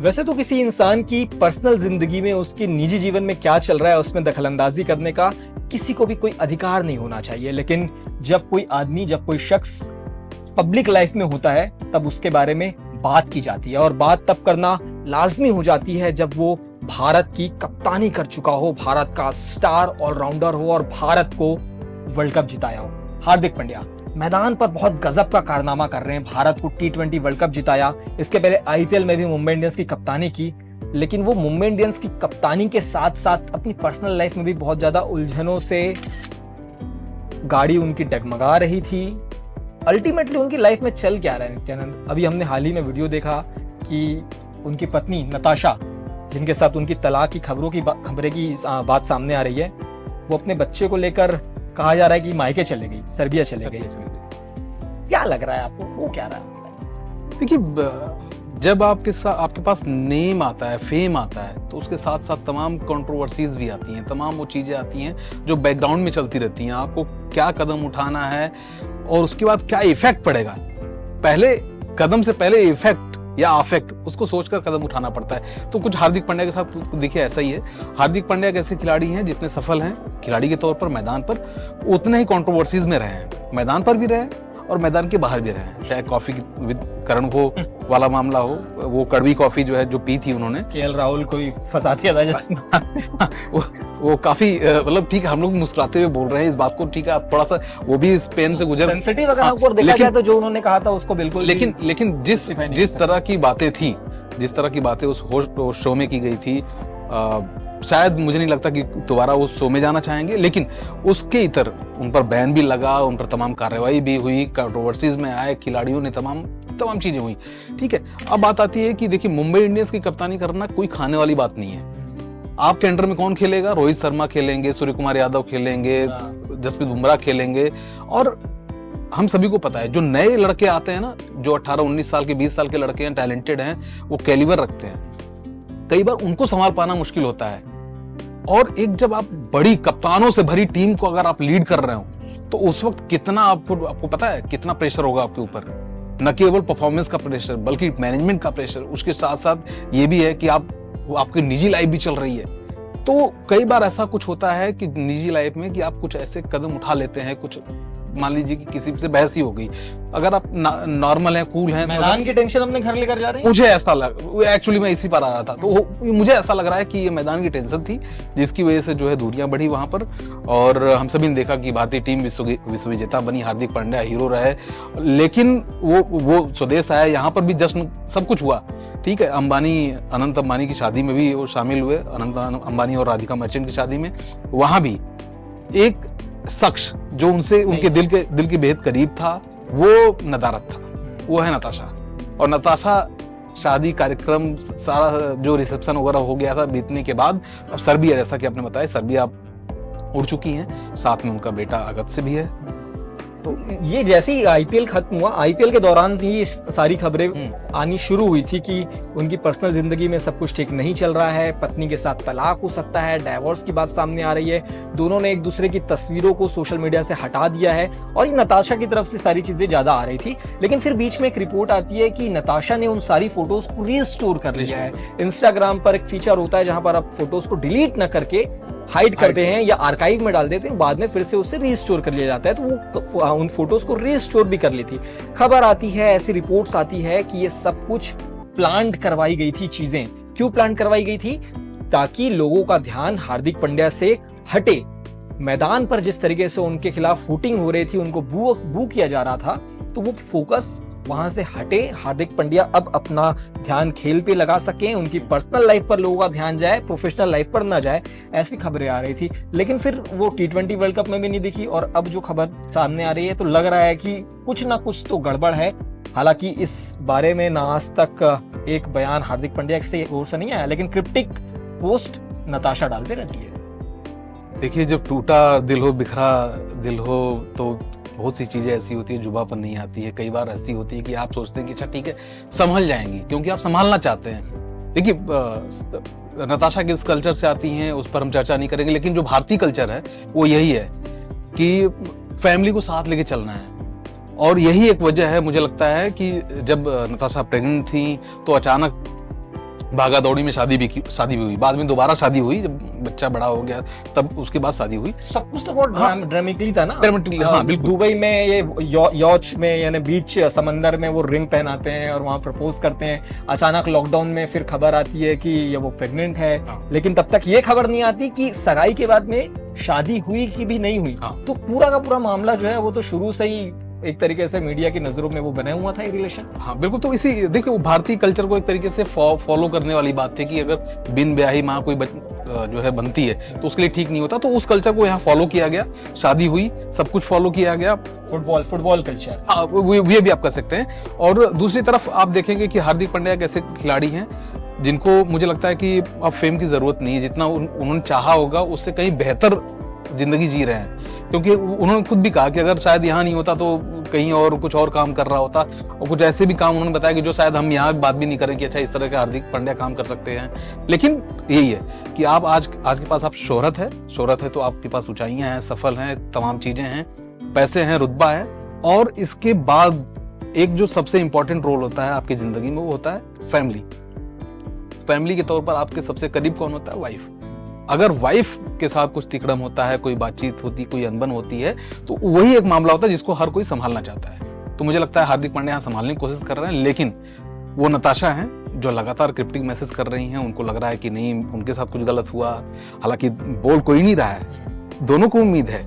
वैसे तो किसी इंसान की पर्सनल जिंदगी में, उसके निजी जीवन में क्या चल रहा है, उसमें दखलंदाजी करने का किसी को भी कोई अधिकार नहीं होना चाहिए। लेकिन जब कोई आदमी, जब कोई शख्स पब्लिक लाइफ में होता है, तब उसके बारे में बात की जाती है। और बात तब करना लाजमी हो जाती है जब वो भारत की कप्तानी कर चुका हो, भारत का स्टार ऑलराउंडर हो और भारत को वर्ल्ड कप जिताया हो। हार्दिक पांड्या मैदान पर बहुत गजब का कारनामा कर रहे हैं। भारत को T20 वर्ल्ड कप जिताया, इसके पहले IPL में भी मुंबई इंडियंस की कप्तानी की। लेकिन वो मुंबई इंडियंस की कप्तानी के साथ साथ अपनी पर्सनल लाइफ में भी बहुत ज्यादा उलझनों से गाड़ी उनकी डगमगा रही थी। अल्टीमेटली उनकी लाइफ में चल क्या रहा है नित्यानंद? अभी हमने हाल ही में वीडियो देखा कि उनकी पत्नी नताशा, जिनके साथ उनकी तलाक की खबरें की बात सामने आ रही है, वो अपने बच्चे को लेकर कहा जा रहा है कि मायके चले गई, सर्बिया चले गई। क्या लग रहा है आपको, हो क्या रहा है? देखिए, जब आपके पास नेम आता है, फेम आता है, तो उसके साथ साथ तमाम कंट्रोवर्सीज भी आती हैं, तमाम वो चीजें आती हैं जो बैकग्राउंड में चलती रहती हैं। आपको क्या कदम उठाना है और उसके बाद क्या इफेक्ट पड़ेगा, पहले कदम से पहले इफेक्ट या अफेक्ट, उसको सोचकर कदम उठाना पड़ता है। तो कुछ हार्दिक पांड्या के साथ देखिए ऐसा ही है। हार्दिक पांड्या एक ऐसे खिलाड़ी हैं जितने सफल हैं खिलाड़ी के तौर पर मैदान पर, उतने ही कंट्रोवर्सीज में रहे हैं, मैदान पर भी रहे और मैदान के बाहर भी रहे। चाहे कॉफी विद करण को वाला मामला हो, वो कड़वी कॉफी जो है जो पी थी उन्होंने, KL राहुल को फंसा दिया था वो काफी मतलब ठीक है, हम लोग मुस्कुराते हुए बोल रहे हैं इस बात को, ठीक है, आप थोड़ा सा वो भी इस पेन से गुजर, सेंसिटिव अगर आपको देखा जाए तो जो उन्होंने कहा था उसको बिल्कुल, लेकिन जिस तरह की बातें थी, जिस तरह की बातें उस शो में की गई थी, शायद मुझे नहीं लगता कि दोबारा उस शो में जाना चाहेंगे। लेकिन उसके इतर उन पर बैन भी लगा, उन पर तमाम कार्रवाई भी हुई, कंट्रोवर्सीज में आए, खिलाड़ियों ने तमाम चीजें हुई। ठीक है, अब बात आती है कि देखिए, मुंबई इंडियंस की कप्तानी करना कोई खाने वाली बात नहीं है। आपके अंडर में कौन खेलेगा? रोहित शर्मा खेलेंगे, सूर्य कुमार यादव खेलेंगे, जसप्रीत बुमराह खेलेंगे। और हम सभी को पता है जो नए लड़के आते हैं ना, जो 18-19 साल के, 20 साल के लड़के हैं, टैलेंटेड हैं, वो कैलिबर रखते हैं, कई बार उनको संभाल पाना मुश्किल होता है। और एक जब आप बड़ी कप्तानों से भरी टीम को अगर आप लीड कर रहे हो, तो उस वक्त कितना आपको पता है कितना प्रेशर होगा आपके ऊपर। न केवल परफॉर्मेंस का प्रेशर, बल्कि मैनेजमेंट का प्रेशर, उसके साथ साथ ये भी है कि आपकी निजी लाइफ भी चल रही है। तो कई बार ऐसा कुछ होता है कि निजी लाइफ में कि आप कुछ ऐसे कदम उठा लेते हैं, कुछ मान लीजिए कि किसी से बहस ही हो गई, अगर आप नॉर्मल हैं, कूल हैं, मैदान की टेंशन अपने घर लेकर जा रहे हैं। मुझे ऐसा लग, एक्चुअली मैं इसी पर आ रहा था, तो मुझे ऐसा लग रहा है कि ये मैदान की टेंशन थी जिसकी वजह से जो है दूरियां बढ़ी वहां पर। और हम सभी ने देखा कि भारतीय टीम विश्व विजेता बनी, हार्दिक पांड्या हीरो रहे, लेकिन वो स्वदेश आया, यहाँ पर भी जश्न सब कुछ हुआ। ठीक है, अनंत अंबानी की शादी में भी वो शामिल हुए, अनंत अंबानी और राधिका मर्चेंट की शादी में, वहां भी एक शख्स जो उनसे उनके दिल के बेहद करीब था, वो नदारत था, वो है नताशा। और नताशा शादी कार्यक्रम सारा जो रिसेप्शन वगैरह हो गया था बीतने के बाद, अब सर्बिया, जैसा कि आपने बताया, सर्बिया उड़ चुकी हैं, साथ में उनका बेटा अगत्य भी है। तो ये जैसे ही IPL खत्म हुआ, IPL के दौरान ही सारी खबरें आनी शुरू हुई थी कि उनकी पर्सनल जिंदगी में सब कुछ ठीक नहीं चल रहा है, पत्नी के साथ तलाक हो सकता है, डाइवोर्स की बात सामने आ रही है, दोनों ने एक दूसरे की तस्वीरों को सोशल मीडिया से हटा दिया है, और ये नताशा की तरफ से सारी चीजें ज्यादा आ रही थी। लेकिन फिर बीच में एक रिपोर्ट आती है कि नताशा ने उन सारी फोटोज को रीस्टोर कर लिया है। इंस्टाग्राम पर एक फीचर होता है जहां पर आप फोटोज को डिलीट न करके हाइड करते हैं या आर्काइव में डाल देते हैं, बाद में फिर से उसे रीस्टोर कर लिया जाता है। तो वो उन फोटोज को रीस्टोर भी कर ली थी। खबर आती है, ऐसी रिपोर्ट्स आती है कि ये सब कुछ प्लान्ड करवाई गई थी चीजें। क्यों प्लान करवाई गई थी? ताकि लोगों का ध्यान हार्दिक पांड्या से हटे। मैदान पर जिस तरीके से उनके खिलाफ वोटिंग हो रही थी, उनको बू किया जा रहा था, तो वो फोकस वहां से हटे। हार्दिक पांड्या अब अपना ध्यान खेल पे लगा सके, उनकी पर्सनल लाइफ पर लोगों का ध्यान जाए, प्रोफेशनल लाइफ पर ना जाए, ऐसी खबरें आ रही थी। लेकिन फिर वो T20 वर्ल्ड कप में भी नहीं दिखी, और अब जो खबर सामने आ रही है तो लग रहा है कि कुछ ना कुछ तो गड़बड़ है। हालांकि इस बारे में ना आज तक एक बयान हार्दिक पांड्या से ओर से नहीं आया, लेकिन क्रिप्टिक पोस्ट नताशा डालते रहती है। देखिए, जब टूटा दिल हो, बिखरा दिल हो, तो बहुत सी चीजें ऐसी होती है जुबान पर नहीं आती है। कई बार ऐसी होती है कि आप सोचते हैं कि अच्छा ठीक है, संभल जाएंगी, क्योंकि आप संभालना चाहते हैं। देखिए, नताशा किस कल्चर से आती हैं उस पर हम चर्चा नहीं करेंगे, लेकिन जो भारतीय कल्चर है वो यही है कि फैमिली को साथ लेके चलना है। और यही एक वजह है, मुझे लगता है, कि जब नताशा प्रेग्नेंट थी तो अचानक भागा दौड़ी में शादी भी हुई, बाद में दोबारा शादी हुई जब बच्चा बड़ा हो गया, तब उसके बाद शादी हुई। सब कुछ तो बहुत ड्रामेटिकली था ना। हाँ बिल्कुल। दुबई में ये यॉच में यानी बीच समंदर में वो रिंग पहनाते हैं और वहां प्रपोज करते हैं। अचानक लॉकडाउन में फिर खबर आती है कि ये वो प्रेग्नेंट है, लेकिन तब तक ये खबर नहीं आती कि सगाई के बाद में शादी हुई कि भी नहीं हुई। तो पूरा का पूरा मामला जो है वो तो शुरू से ही एक तरीके से मीडिया की नजरों में वो बना हुआ था ये रिलेशन। हाँ बिल्कुल। तो इसी देखिए, वो भारतीय कल्चर को एक तरीके से फॉलो करने वाली बात थी कि अगर बिन ब्याही माँ कोई जो है बनती है तो उसके लिए ठीक नहीं होता, तो उस कल्चर को यहाँ फॉलो किया गया, शादी हुई, सब कुछ फॉलो किया गया। फुटबॉल कल्चर, हाँ ये भी आप कर सकते हैं। और दूसरी तरफ आप देखेंगे कि हार्दिक पांड्या एक ऐसे खिलाड़ी हैं जिनको मुझे लगता है कि अब फेम की जरूरत नहीं है, जितना उन्होंने चाहा होगा उससे कहीं बेहतर जिंदगी जी रहे हैं। क्योंकि उन्होंने खुद भी कहा कि अगर शायद यहाँ नहीं होता तो कहीं और कुछ और काम कर रहा होता, और कुछ ऐसे भी काम उन्होंने बताया कि जो शायद हम यहाँ बात भी नहीं करें कि अच्छा इस तरह के हार्दिक पांड्या काम कर सकते हैं। लेकिन यही है कि आप आज के पास आप शोहरत है तो आपके पास ऊंचाइयां हैं, सफल हैं, तमाम चीजें हैं, पैसे हैं, रुतबा है, और इसके बाद एक जो सबसे इंपॉर्टेंट रोल होता है आपकी जिंदगी में वो होता है फैमिली के तौर पर आपके सबसे करीब कौन होता है? वाइफ। अगर वाइफ के साथ कुछ तिकड़म होता है, कोई बातचीत होती, कोई अनबन होती है, तो वही एक मामला होता है जिसको हर कोई संभालना चाहता है। तो मुझे लगता है हार्दिक पांड्या यहाँ संभालने की कोशिश कर रहे हैं, लेकिन वो नताशा हैं जो लगातार क्रिप्टिक मैसेज कर रही हैं। उनको लग रहा है कि नहीं उनके साथ कुछ गलत हुआ, हालांकि बोल कोई नहीं रहा है। दोनों को उम्मीद है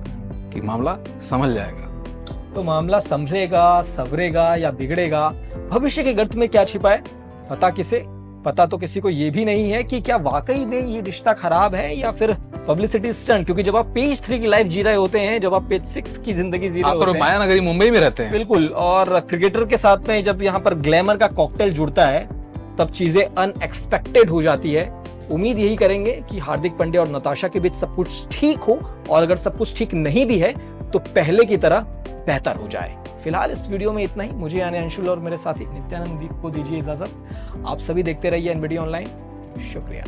कि मामला संभल जाएगा। तो मामला संभलेगा, सवरेगा या बिगड़ेगा, भविष्य के गर्त में क्या छिपा है पता किसे? पता तो किसी को ये भी नहीं है कि क्या वाकई में ये रिश्ता खराब है या फिर पब्लिसिटी स्टंट। क्योंकि जब आप पेज 3 की लाइफ जी रहे होते हैं, जब आप पेज 6 की जिंदगी जी रहे होते हैं, माया नगरी मुंबई में रहते हैं, बिल्कुल, और क्रिकेटर के साथ में जब यहाँ पर ग्लैमर का कॉकटेल जुड़ता है तब चीजें अनएक्सपेक्टेड हो जाती है। उम्मीद यही करेंगे कि हार्दिक पांड्या और नताशा के बीच सब कुछ ठीक हो, और अगर सब कुछ ठीक नहीं भी है तो पहले की तरह बेहतर हो जाए। फिलहाल इस वीडियो में इतना ही। मुझे यानी अंशुल और मेरे साथी नित्यानंद को दीजिए इजाजत। आप सभी देखते रहिए एनबीडी ऑनलाइन। शुक्रिया।